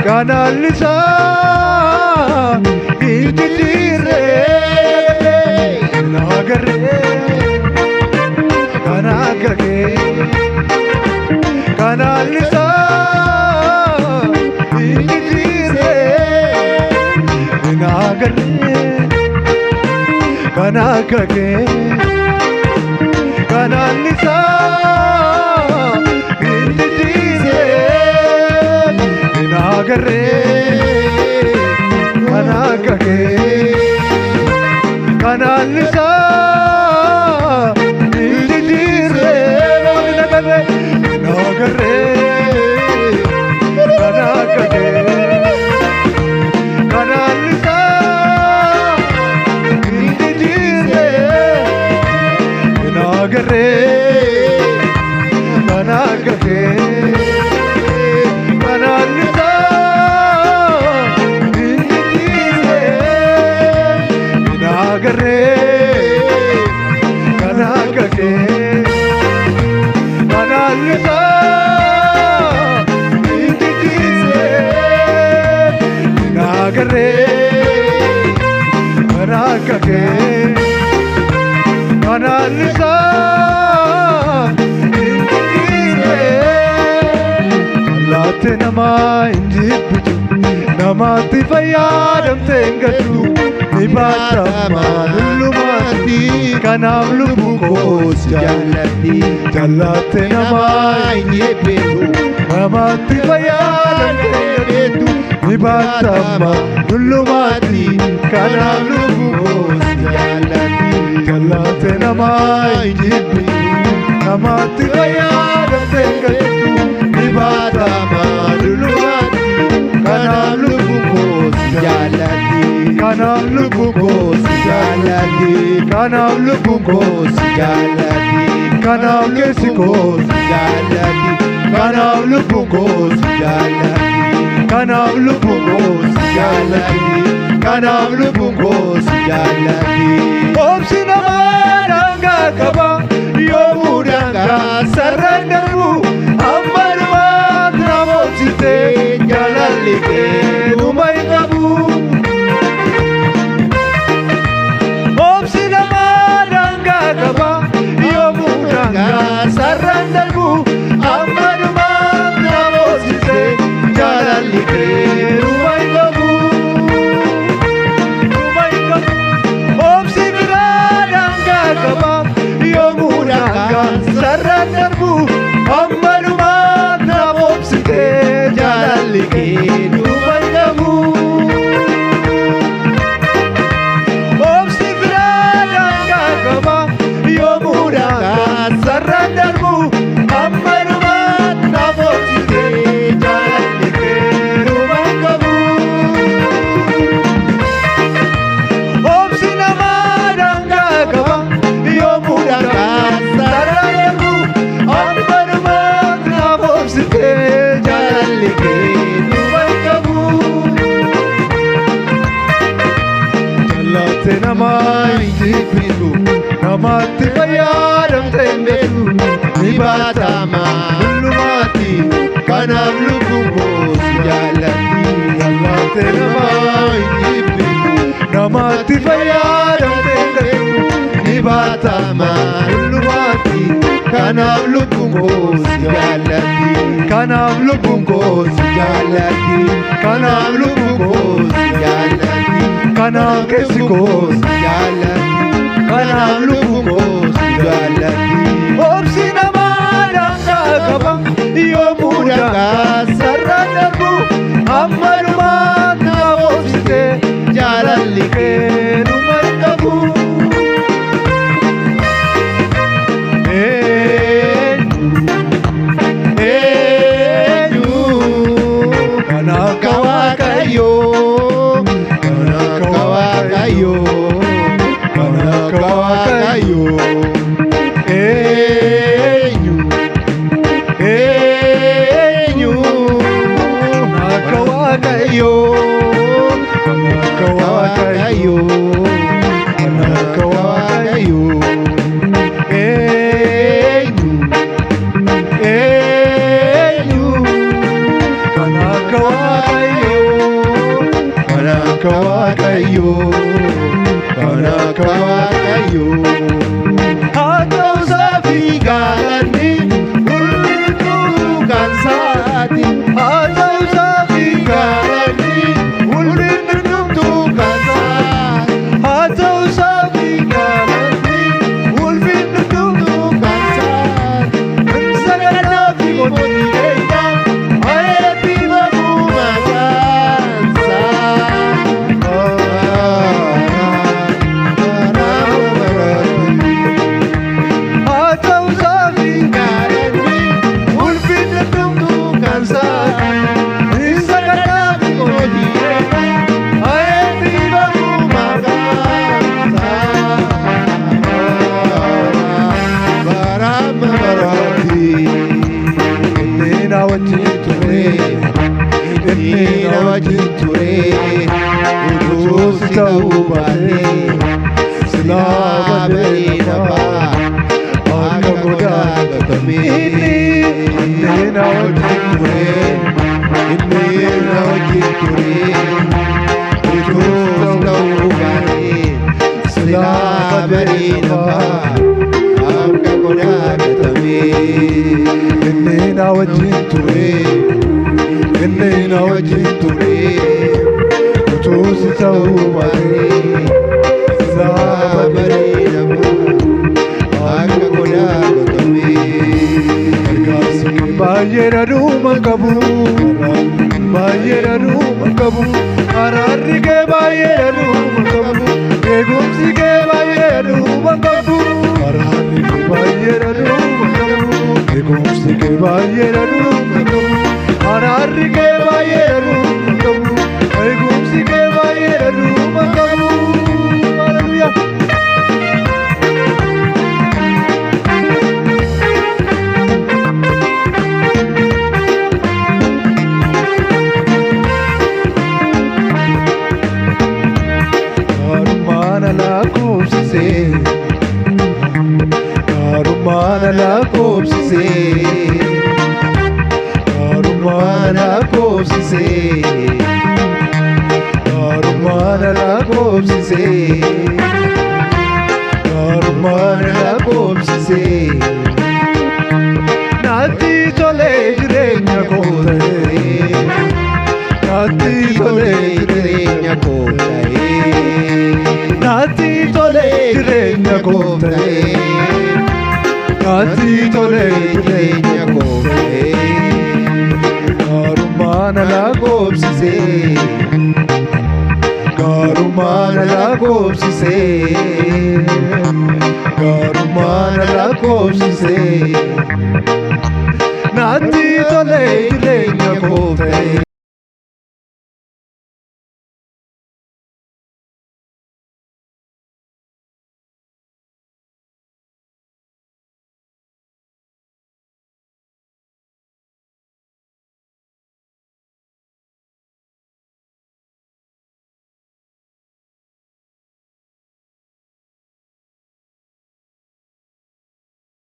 kanalisa injire nagare kanagage kanalisa injire nagare kanagage kanalisa nagare kanagage kanalisa injire nagare nagare kanagage kanalisa injire nagare kanagage kanalisa nagare kanagage kanalisa injire nagare kanagage kanalisa Latte nama injibju namati fayadam tengatu nibata malumati kanam lubukos jalati latte nama injibju namati fayadam tengatu nibata malumati kanam lubukos jalati latte nama injibju namati fayadam tengatu Nibata malulumati kanam lubukos jalati kanam lubukos jalati kanam lubukos jalati kanam kesikos jalati kanam lubukos jalati kanam lubukos jalati kanam lubukos jalati Opsina maranga kaba yomudanga sarandaru jalalike numai kabu opsina maranga kaba yomudanga sarandaru amanu manavosite jalalike numai kabu opsina maranga kaba yomudanga sarandaru amanu manavosite jalalike numai kabu opsifranga kaba yomuranga sarandarbu ammanumat navosite jalalike numai kabu opsinamaranga kaba yomuranga sarandarbu ammanumat navosite jalalike numai kabu jalate namai jibilu namati fayadam tendetu nibata malumati kanam lubukos jalati jalate namai jibilu namati fayadam tendetu nibata malumati kanam lubukos jalati kanam lubukos jalati kanam lubukos jalati kanam kesikos jalati kanam lubukos jalati opsina maranga kabam yomudanga sarandaru ammanumat navosite jalalike numai kabu kanakawakayo kanakawakayo kanakawakayo enyu nakawakayo kanakawakayo kanakawakayo enyu Waaqayyo kan akka Waaqayyo haa ta'uusaaf galanni ulfinni kan isaati haa ta'uusaaf galanni ulfinni kan isaati haa ta'uusaaf galanni ulfinni kan isaati saganaaf mootii keenya eebbifamu maqaan wajjin ture utuus ta'uu baatee silaa bareedama akka godaa gatamee inni na wajjin ture utuus ta'uu baatee silaa bareedama akka godaa gatamee inni na wajjin ture inni na wajjin ture utuus ta'uu baatee silaa bareedama akka godaa gatamee gargaarsi baay'ee dhadhuuma qabu araarri kee baay'ee dhadhuuma qabu eegumsi kee baay'ee dhadhuuma qabu araarri kee baay'ee dhadhuuma qabu eegumsi kee baay'ee dhadhuuma qabu araarri kee baay'ee dhadhuuma qabu eegumsi kee baay'ee dhadhuuma qabu haleluuyaa. Karumana la koobsise naatti tolee jireenya koo ta'ee naatti tolee jireenya koo ta'ee naatti tolee jireenya koo ta'ee naatti tolee jireenya koo ta'ee karumana la koobsise karumana la koobsise naatti tolee jireenya koo ta'ee